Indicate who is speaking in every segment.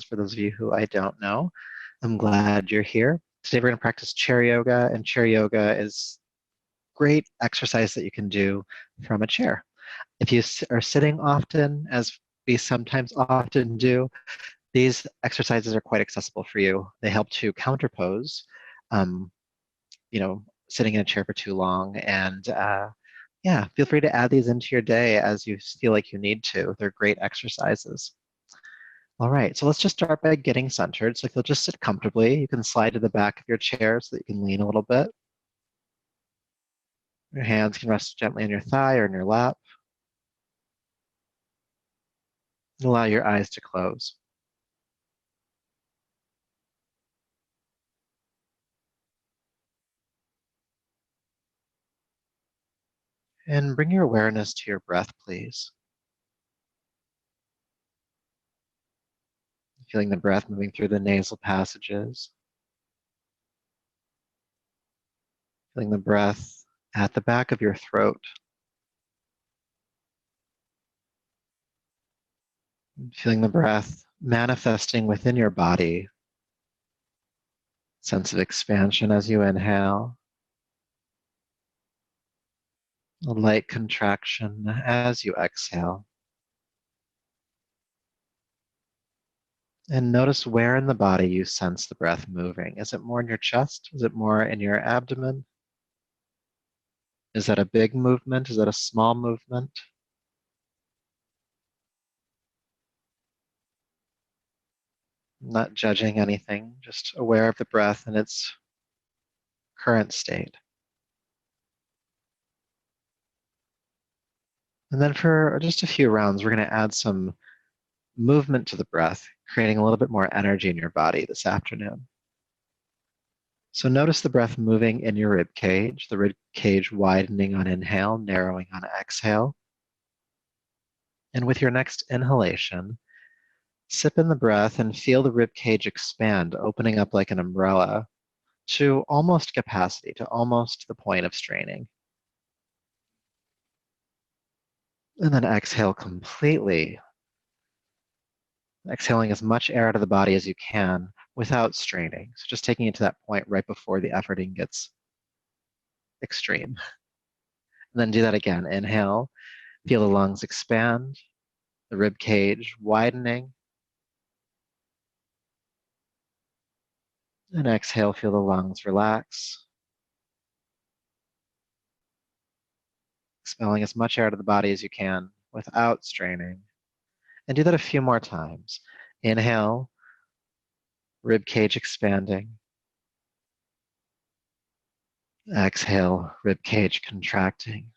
Speaker 1: for those of you who I don't know. I'm glad you're here. Today we're going to practice chair yoga, and chair yoga is great exercise that you can do from a chair. If you are sitting often, as we sometimes often do, these exercises are quite accessible for you. They help to counterpose, um, sitting in a chair for too long. And yeah, feel free to add these into your day as you feel like you need to. They're great exercises. All right, so let's just start by getting centered. So if you'll just sit comfortably, you can slide to the back of your chair so that you can lean a little bit. Your hands can rest gently on your thigh or in your lap. And allow your eyes to close. And bring your awareness to your breath, please. Feeling the breath moving through the nasal passages. Feeling the breath at the back of your throat. Feeling the breath manifesting within your body. Sense of expansion as you inhale. A light contraction as you exhale. And notice where in the body you sense the breath moving. Is it more in your chest? Is it more in your abdomen? Is that a big movement? Is that a small movement? Not judging anything, just aware of the breath in its current state. And then for just a few rounds, we're going to add some movement to the breath, creating a little bit more energy in your body this afternoon. So notice the breath moving in your rib cage, the rib cage widening on inhale, narrowing on exhale. And with your next inhalation, sip in the breath and feel the rib cage expand, opening up like an umbrella to almost capacity, to almost the point of straining. And then exhale completely, exhaling as much air out of the body as you can without straining. So just taking it to that point right before the efforting gets extreme. And then do that again. Inhale, feel the lungs expand, the rib cage widening. And exhale, feel the lungs relax. Expelling as much air out of the body as you can without straining. And do that a few more times. Inhale, rib cage expanding. Exhale, rib cage contracting.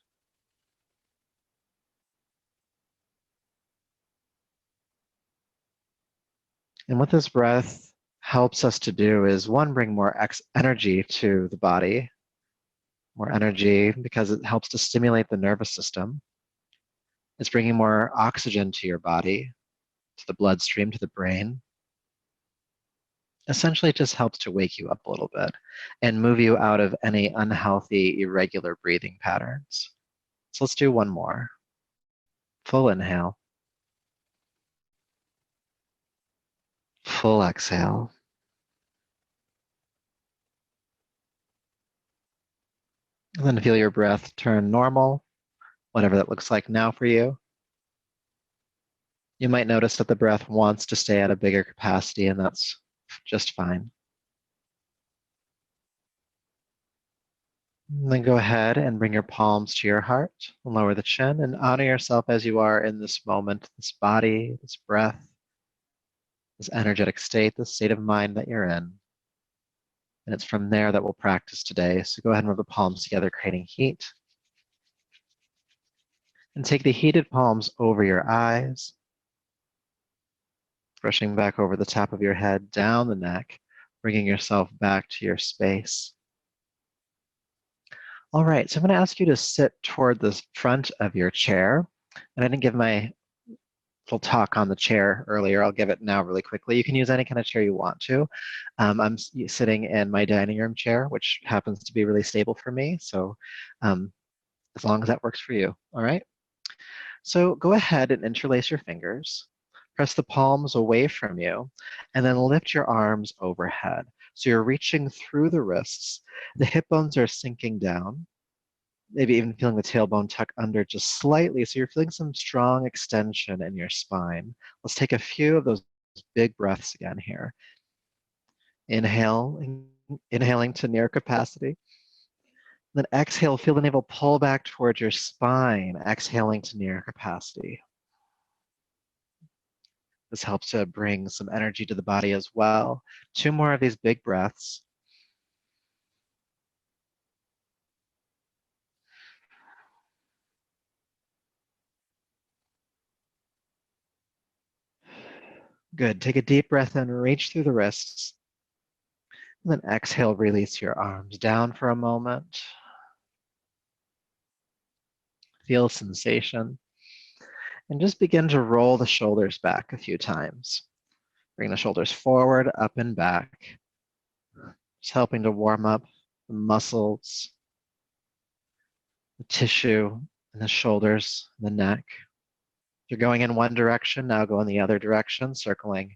Speaker 1: And what this breath helps us to do is, one, bring more energy to the body, more energy because it helps to stimulate the nervous system. It's bringing more oxygen to your body, to the bloodstream, to the brain. Essentially, it just helps to wake you up a little bit and move you out of any unhealthy, irregular breathing patterns. So let's do one more. Full inhale. Full exhale. And then feel your breath turn normal, whatever that looks like now for you. You might notice that the breath wants to stay at a bigger capacity, and that's just fine. And then go ahead and bring your palms to your heart, lower the chin, and honor yourself as you are in this moment, this body, this breath, this energetic state, this state of mind that you're in. And it's from there that we'll practice today. So go ahead and rub the palms together, creating heat. And take the heated palms over your eyes, brushing back over the top of your head, down the neck, bringing yourself back to your space. All right, so I'm going to ask you to sit toward the front of your chair. And I didn't give my little talk on the chair earlier. I'll give it now really quickly. You can use any kind of chair you want to. I'm sitting in my dining room chair, which happens to be really stable for me. So as long as that works for you, all right? So go ahead and interlace your fingers. Press the palms away from you, and then lift your arms overhead. So you're reaching through the wrists. The hip bones are sinking down, maybe even feeling the tailbone tuck under just slightly. So you're feeling some strong extension in your spine. Let's take a few of those big breaths again here. Inhaling to near capacity. Then exhale, feel the navel pull back towards your spine, exhaling to near capacity. This helps to bring some energy to the body as well. 2 more of these big breaths. Good. Take a deep breath in, reach through the wrists. And then exhale, release your arms down for a moment. Feel sensation. And just begin to roll the shoulders back a few times. Bring the shoulders forward, up and back. Just helping to warm up the muscles, the tissue, and the shoulders, the neck. If you're going in one direction, now go in the other direction, circling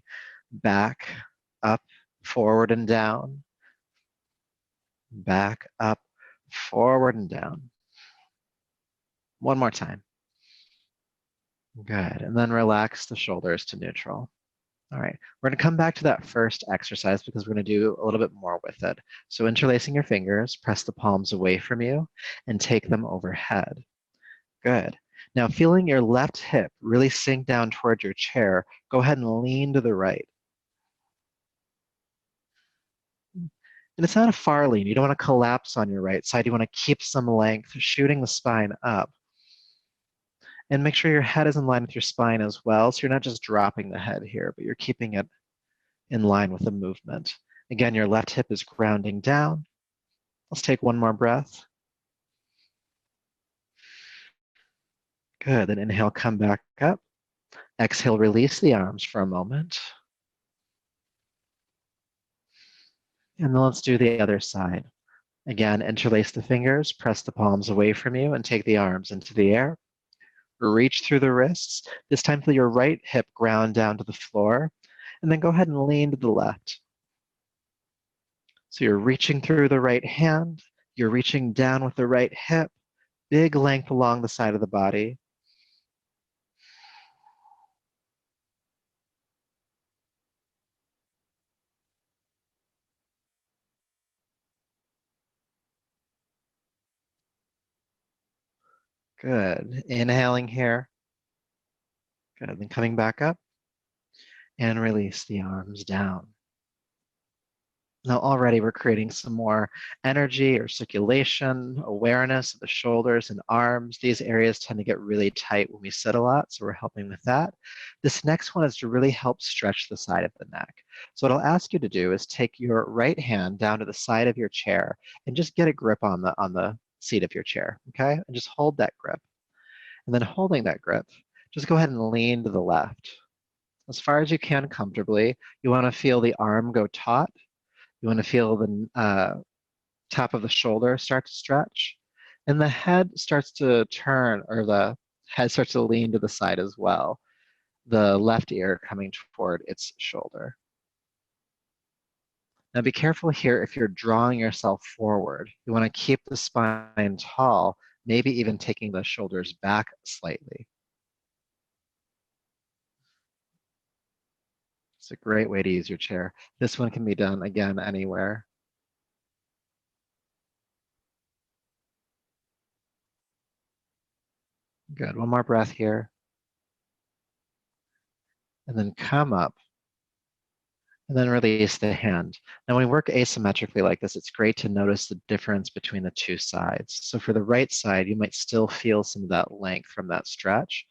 Speaker 1: back, up, forward, and down. Back, up, forward, and down. One more time. Good. And then relax the shoulders to neutral. All right. We're going to come back to that first exercise because we're going to do a little bit more with it. So interlacing your fingers, press the palms away from you and take them overhead. Good. Now feeling your left hip really sink down toward your chair, go ahead and lean to the right. And it's not a far lean. You don't want to collapse on your right side. You want to keep some length, shooting the spine up. And make sure your head is in line with your spine as well. So you're not just dropping the head here, but you're keeping it in line with the movement. Again, your left hip is grounding down. Let's take one more breath. Good. Then inhale, come back up. Exhale, release the arms for a moment. And then let's do the other side. Again, interlace the fingers, press the palms away from you, and take the arms into the air. Reach through the wrists. This time feel your right hip ground down to the floor, and then go ahead and lean to the left. So you're reaching through the right hand, you're reaching down with the right hip, big length along the side of the body. Good. Inhaling here. Good. Then coming back up and release the arms down. Now already we're creating some more energy or circulation, awareness of the shoulders and arms. These areas tend to get really tight when we sit a lot, so we're helping with that. This next one is to really help stretch the side of the neck. So what I'll ask you to do is take your right hand down to the side of your chair and just get a grip on the seat of your chair, okay? And just hold that grip. And then holding that grip, just go ahead and lean to the left. As far as you can comfortably, you want to feel the arm go taut. You want to feel the top of the shoulder start to stretch. And the head starts to turn, or the head starts to lean to the side as well. The left ear coming toward its shoulder. Now be careful here if you're drawing yourself forward. You want to keep the spine tall, maybe even taking the shoulders back slightly. It's a great way to use your chair. This one can be done, again, anywhere. Good. One more breath here. And then come up. And then release the hand. Now, when we work asymmetrically like this, it's great to notice the difference between the two sides. So for the right side, you might still feel some of that length from that stretch,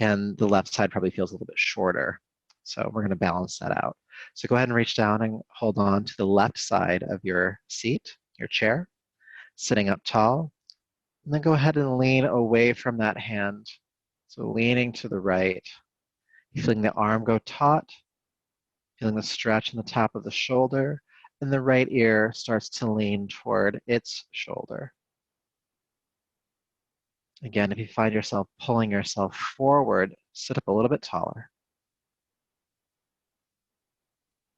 Speaker 1: and the left side probably feels a little bit shorter. So we're going to balance that out. So go ahead and reach down and hold on to the left side of your seat, your chair, sitting up tall. And then go ahead and lean away from that hand. So leaning to the right, feeling the arm go taut, feeling the stretch in the top of the shoulder, and the right ear starts to lean toward its shoulder. Again, if you find yourself pulling yourself forward, sit up a little bit taller.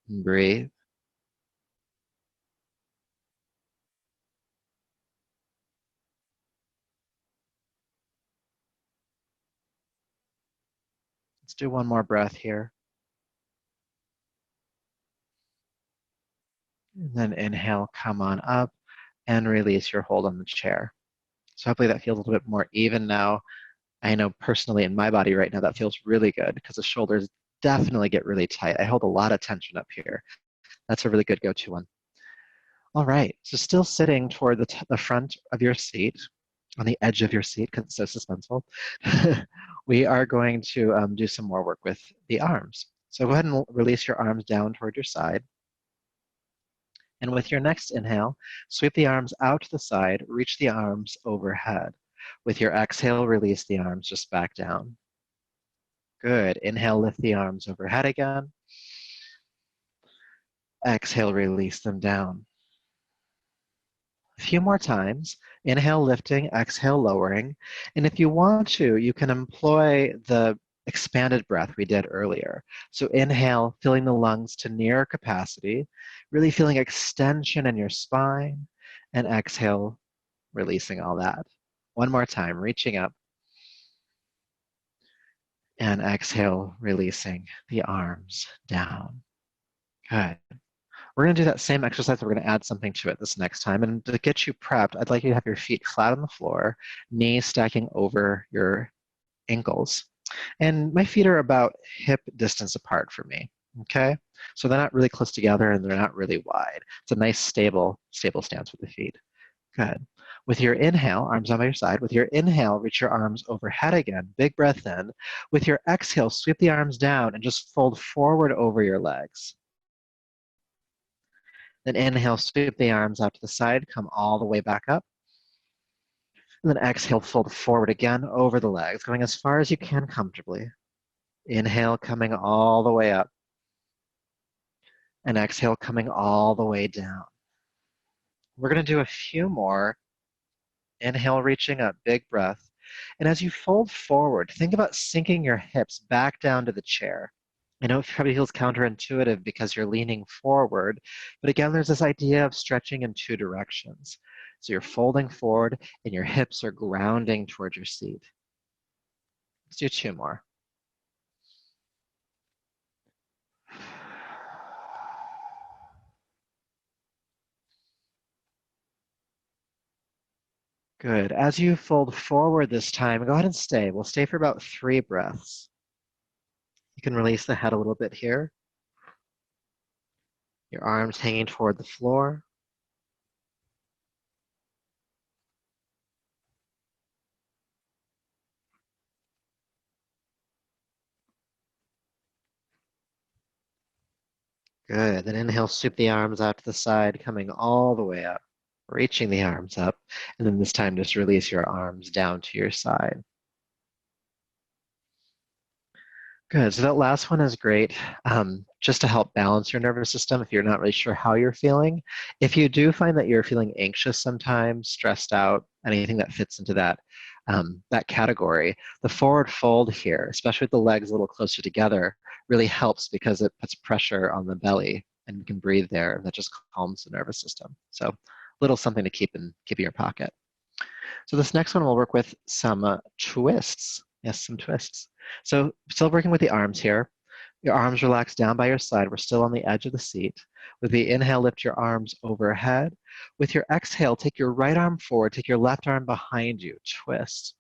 Speaker 1: And breathe. Let's do one more breath here. And then inhale, come on up and release your hold on the chair. So hopefully that feels a little bit more even now. I know personally in my body right now that feels really good because the shoulders definitely get really tight. I hold a lot of tension up here. That's a really good go-to one. All right, so still sitting toward the front of your seat, on the edge of your seat because it's so suspenseful, we are going to do some more work with the arms. So go ahead and release your arms down toward your side. And with your next inhale, sweep the arms out to the side, reach the arms overhead. With your exhale, release the arms just back down. Good. Inhale, lift the arms overhead again. Exhale, release them down. A few more times. Inhale, lifting, exhale, lowering. And if you want to, you can employ the expanded breath we did earlier. So inhale, filling the lungs to near capacity, really feeling extension in your spine, and exhale, releasing all that. One more time, reaching up, and exhale, releasing the arms down. Good. We're going to do that same exercise, but we're going to add something to it this next time. And to get you prepped, I'd like you to have your feet flat on the floor, knees stacking over your ankles. And my feet are about hip distance apart for me, okay? So they're not really close together and they're not really wide. It's a nice, stable stance with the feet. Good. With your inhale, arms on by your side. With your inhale, reach your arms overhead again. Big breath in. With your exhale, sweep the arms down and just fold forward over your legs. Then inhale, sweep the arms out to the side, come all the way back up. And then exhale, fold forward again over the legs, going as far as you can comfortably. Inhale, coming all the way up. And exhale, coming all the way down. We're going to do a few more. Inhale, reaching up, big breath. And as you fold forward, think about sinking your hips back down to the chair. I know it probably feels counterintuitive because you're leaning forward, but again, there's this idea of stretching in two directions. So you're folding forward and your hips are grounding towards your seat. Let's do two more. Good. As you fold forward this time, go ahead and stay. We'll stay for about 3 breaths. You can release the head a little bit here. Your arms hanging toward the floor. Good. Then inhale, sweep the arms out to the side, coming all the way up, reaching the arms up. And then this time, just release your arms down to your side. Good. So that last one is great, just to help balance your nervous system if you're not really sure how you're feeling. If you do find that you're feeling anxious sometimes, stressed out, anything that fits into that category, the forward fold here, especially with the legs a little closer together, really helps because it puts pressure on the belly and you can breathe there, and that just calms the nervous system. So little something to keep in your pocket. So this next one we'll work with some twists. Yes, some twists. So still working with the arms here. Your arms relaxed down by your side. We're still on the edge of the seat. With the inhale, lift your arms overhead. With your exhale, take your right arm forward. Take your left arm behind you. Twist.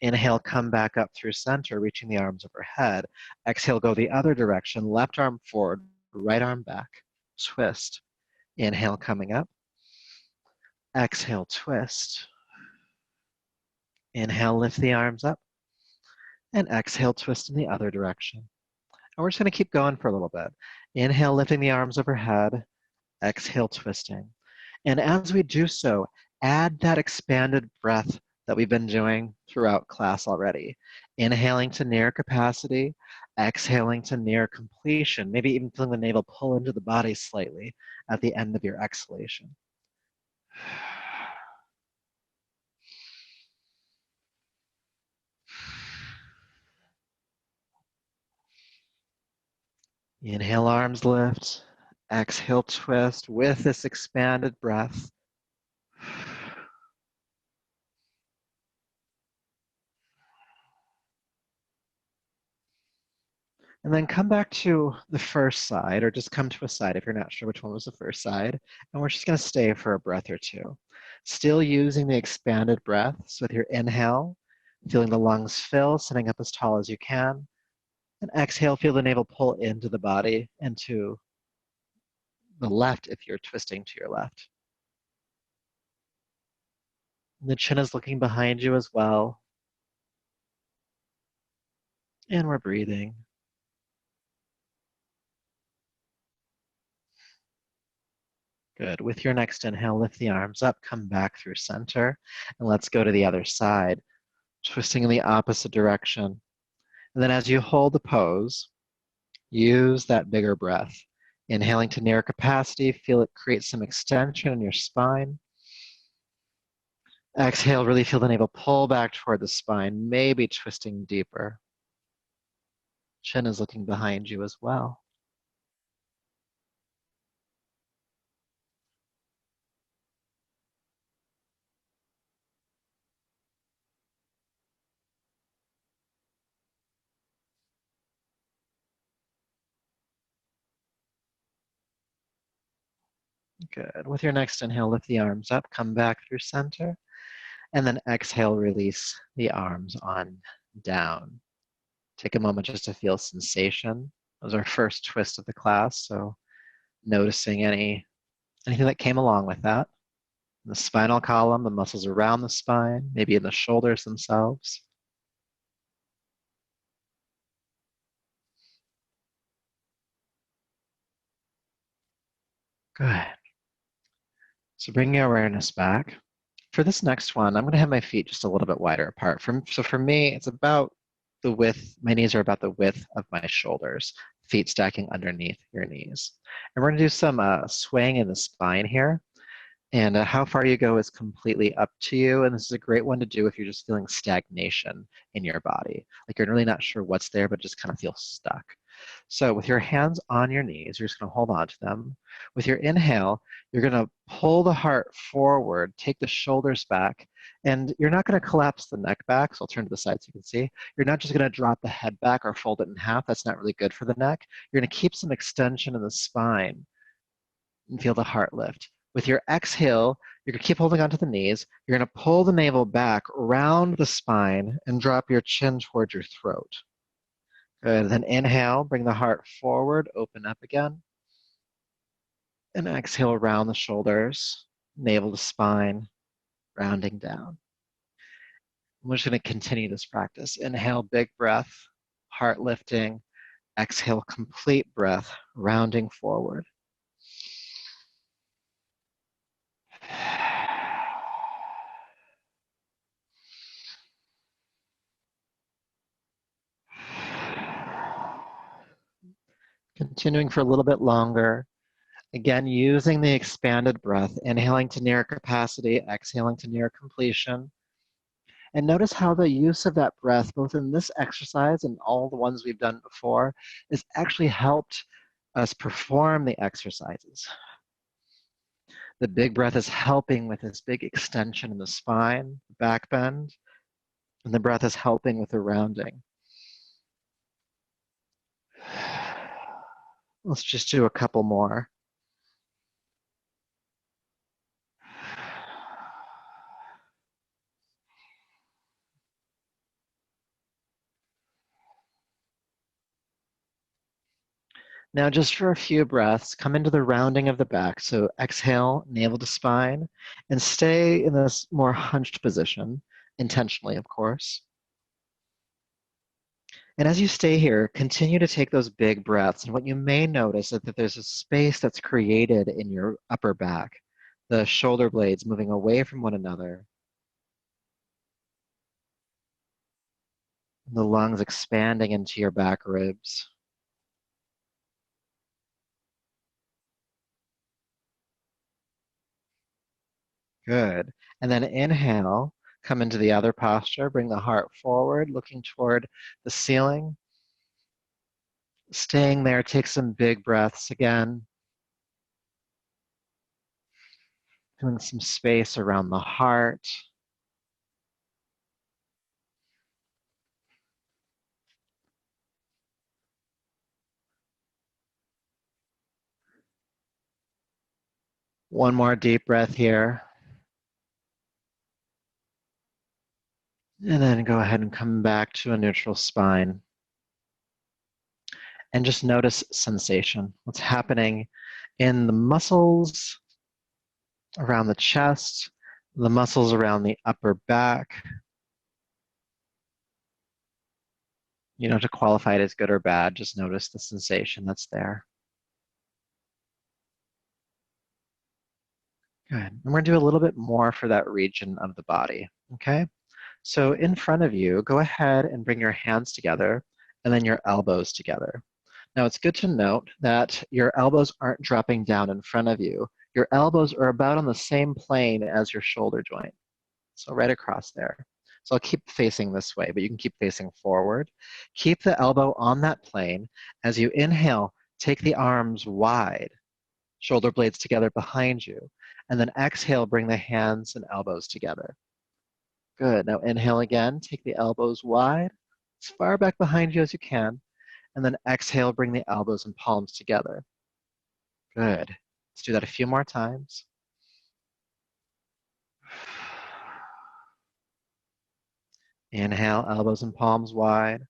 Speaker 1: Inhale, come back up through center, reaching the arms overhead. Exhale, go the other direction. Left arm forward, right arm back. Twist. Inhale, coming up. Exhale, twist. Inhale, lift the arms up. And exhale, twist in the other direction. And we're just going to keep going for a little bit. Inhale, lifting the arms overhead. Exhale, twisting. And as we do so, add that expanded breath that we've been doing throughout class already. Inhaling to near capacity, exhaling to near completion, maybe even feeling the navel pull into the body slightly at the end of your exhalation. Inhale, arms lift. Exhale, twist with this expanded breath. And then come back to the first side, or just come to a side if you're not sure which one was the first side. And we're just going to stay for a breath or two. Still using the expanded breath. So with your inhale, feeling the lungs fill, sitting up as tall as you can. And exhale, feel the navel pull into the body and to the left if you're twisting to your left. And the chin is looking behind you as well. And we're breathing. Good. With your next inhale, lift the arms up, come back through center, and let's go to the other side, twisting in the opposite direction. And then as you hold the pose, use that bigger breath. Inhaling to near capacity, feel it create some extension in your spine. Exhale, really feel the navel pull back toward the spine, maybe twisting deeper. Chin is looking behind you as well. Good. With your next inhale, lift the arms up, come back through center, and then exhale, release the arms on down. Take a moment just to feel sensation. That was our first twist of the class, so noticing anything that came along with that. In the spinal column, the muscles around the spine, maybe in the shoulders themselves. Good. So bring your awareness back. For this next one, I'm going to have my feet just a little bit wider apart. So for me, it's about the width, my knees are about the width of my shoulders, feet stacking underneath your knees. And we're going to do some swaying in the spine here. And how far you go is completely up to you. And this is a great one to do if you're just feeling stagnation in your body. Like you're really not sure what's there, but just kind of feel stuck. So with your hands on your knees, you're just going to hold on to them. With your inhale, you're going to pull the heart forward, take the shoulders back, and you're not going to collapse the neck back. So I'll turn to the side so you can see. You're not just going to drop the head back or fold it in half. That's not really good for the neck. You're going to keep some extension in the spine and feel the heart lift. With your exhale, you're going to keep holding onto the knees. You're going to pull the navel back, round the spine, and drop your chin towards your throat. Good. Then inhale, bring the heart forward, open up again. And exhale, around the shoulders, navel to spine, rounding down. We're just going to continue this practice. Inhale, big breath, heart lifting. Exhale, complete breath, rounding forward. Continuing for a little bit longer. Again, using the expanded breath, inhaling to near capacity, exhaling to near completion. And notice how the use of that breath, both in this exercise and all the ones we've done before, has actually helped us perform the exercises. The big breath is helping with this big extension in the spine, back bend, and the breath is helping with the rounding. Let's just do a couple more. Now, just for a few breaths, come into the rounding of the back. So exhale, navel to spine, and stay in this more hunched position, intentionally, of course. And as you stay here, continue to take those big breaths. And what you may notice is that there's a space that's created in your upper back, the shoulder blades moving away from one another, the lungs expanding into your back ribs. Good. And then inhale, come into the other posture, bring the heart forward, looking toward the ceiling. Staying there, take some big breaths again. Feeling some space around the heart. One more deep breath here. And then go ahead and come back to a neutral spine. And just notice sensation. What's happening in the muscles around the chest, the muscles around the upper back. You don't have to qualify it as good or bad, just notice the sensation that's there. Good. And we're gonna do a little bit more for that region of the body, okay? So in front of you, go ahead and bring your hands together and then your elbows together. Now it's good to note that your elbows aren't dropping down in front of you. Your elbows are about on the same plane as your shoulder joint. So right across there. So I'll keep facing this way, but you can keep facing forward. Keep the elbow on that plane. As you inhale, take the arms wide, shoulder blades together behind you. And then exhale, bring the hands and elbows together. Good. Now inhale again, take the elbows wide, as far back behind you as you can. And then exhale, bring the elbows and palms together. Good. Let's do that a few more times. Inhale, elbows and palms wide.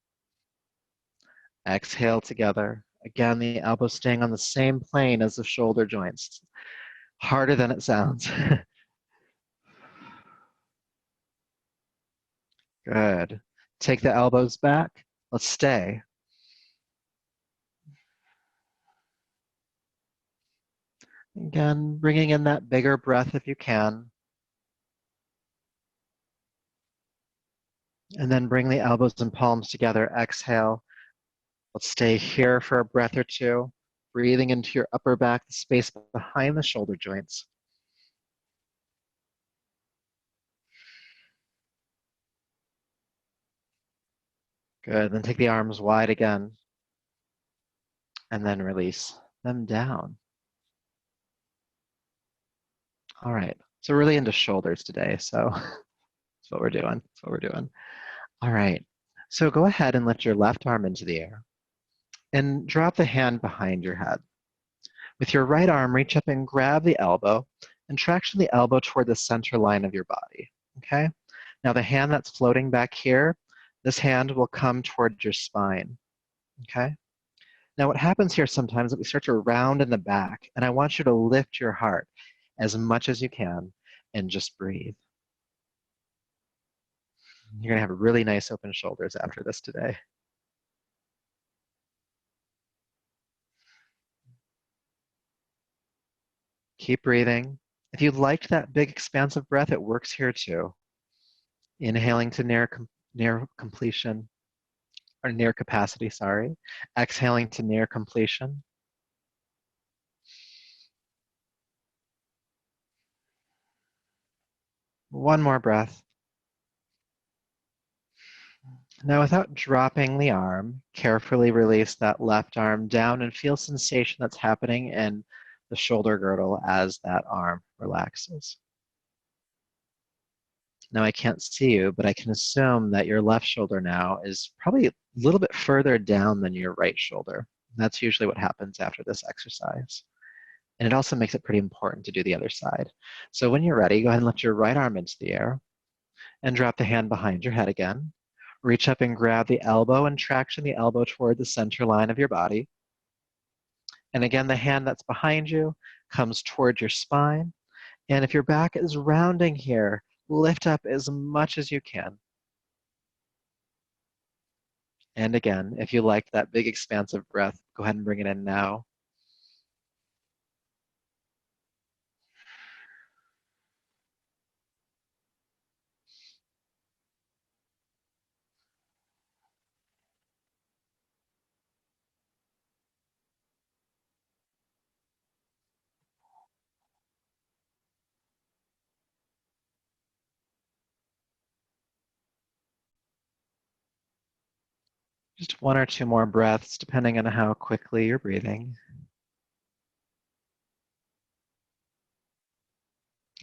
Speaker 1: Exhale together. Again, the elbows staying on the same plane as the shoulder joints. Harder than it sounds. Good. Take the elbows back. Let's stay. Again, bringing in that bigger breath if you can. And then bring the elbows and palms together. Exhale. Let's stay here for a breath or two. Breathing into your upper back, the space behind the shoulder joints. Good. Then take the arms wide again. And then release them down. All right. So we're really into shoulders today. So that's what we're doing. That's what we're doing. All right. So go ahead and lift your left arm into the air and drop the hand behind your head. With your right arm, reach up and grab the elbow and traction the elbow toward the center line of your body. Okay? Now the hand that's floating back here, this hand will come toward your spine. Okay? Now what happens here sometimes is that we start to round in the back, and I want you to lift your heart as much as you can and just breathe. You're gonna have really nice open shoulders after this today. Keep breathing. If you liked that big expansive breath, it works here too. Inhaling to near completion, or near capacity, sorry. Exhaling to near completion. One more breath. Now, without dropping the arm, carefully release that left arm down and feel sensation that's happening in the shoulder girdle as that arm relaxes. Now, I can't see you, but I can assume that your left shoulder now is probably a little bit further down than your right shoulder. That's usually what happens after this exercise. And it also makes it pretty important to do the other side. So when you're ready, go ahead and lift your right arm into the air and drop the hand behind your head again. Reach up and grab the elbow and traction the elbow toward the center line of your body. And again, the hand that's behind you comes toward your spine. And if your back is rounding here, lift up as much as you can. And again, if you like that big expansive breath, go ahead and bring it in now. Just 1 or 2 more breaths, depending on how quickly you're breathing.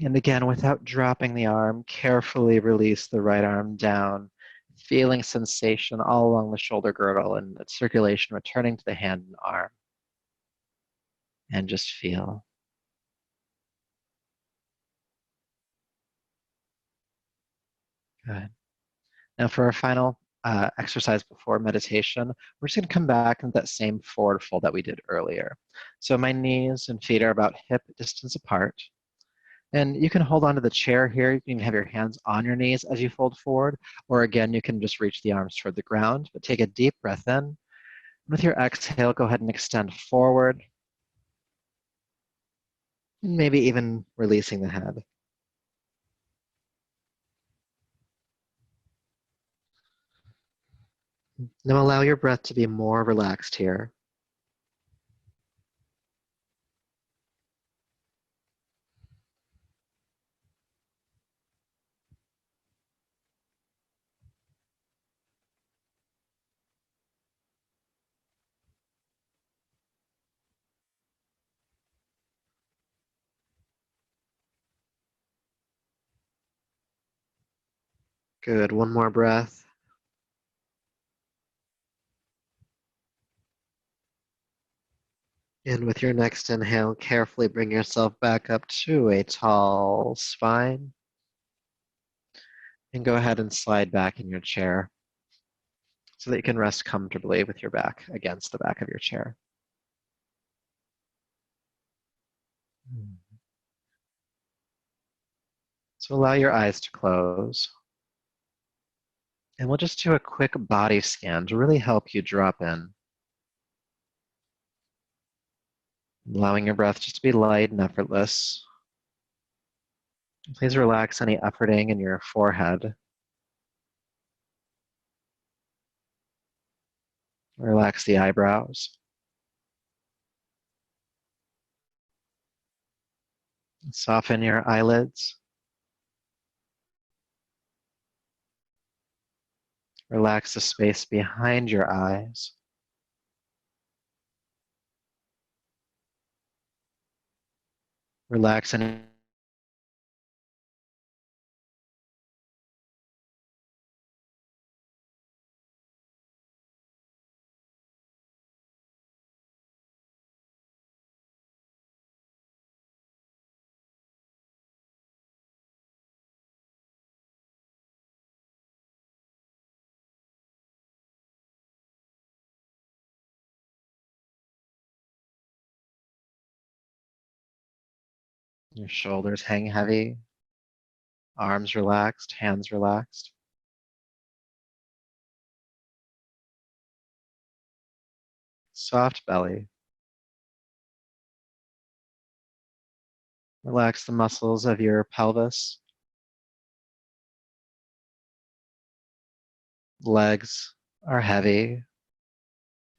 Speaker 1: And again, without dropping the arm, carefully release the right arm down, feeling sensation all along the shoulder girdle and that circulation returning to the hand and arm. And just feel. Good. Now for our final exercise before meditation, we're just going to come back into that same forward fold that we did earlier. So my knees and feet are about hip distance apart. And you can hold onto the chair here. You can have your hands on your knees as you fold forward. Or again, you can just reach the arms toward the ground. But take a deep breath in. With your exhale, go ahead and extend forward. And maybe even releasing the head. Now allow your breath to be more relaxed here. Good. One more breath. And with your next inhale, carefully bring yourself back up to a tall spine. And go ahead and slide back in your chair so that you can rest comfortably with your back against the back of your chair. So allow your eyes to close. And we'll just do a quick body scan to really help you drop in. Allowing your breath just to be light and effortless. Please relax any efforting in your forehead. Relax the eyebrows. Soften your eyelids. Relax the space behind your eyes. Relax any your shoulders hang heavy. Arms relaxed, hands relaxed. Soft belly. Relax the muscles of your pelvis. Legs are heavy.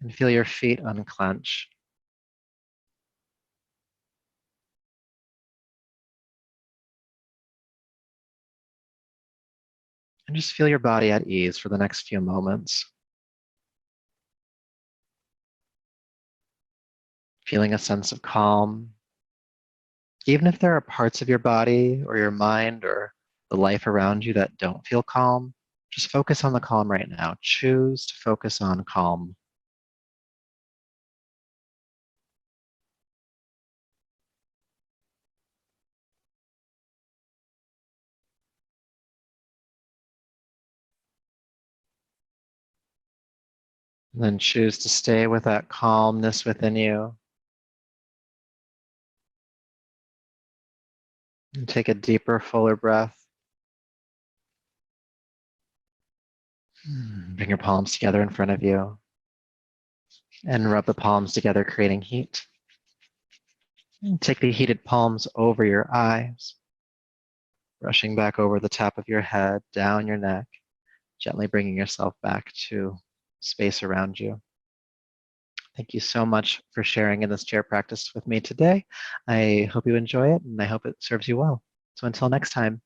Speaker 1: And feel your feet unclench. And just feel your body at ease for the next few moments. Feeling a sense of calm. Even if there are parts of your body or your mind or the life around you that don't feel calm, just focus on the calm right now. Choose to focus on calm. And then choose to stay with that calmness within you. And take a deeper, fuller breath. Bring your palms together in front of you. And rub the palms together, creating heat. And take the heated palms over your eyes. Brushing back over the top of your head, down your neck. Gently bringing yourself back to space around you. Thank you so much for sharing in this chair practice with me today. I hope you enjoy it and I hope it serves you well. So until next time.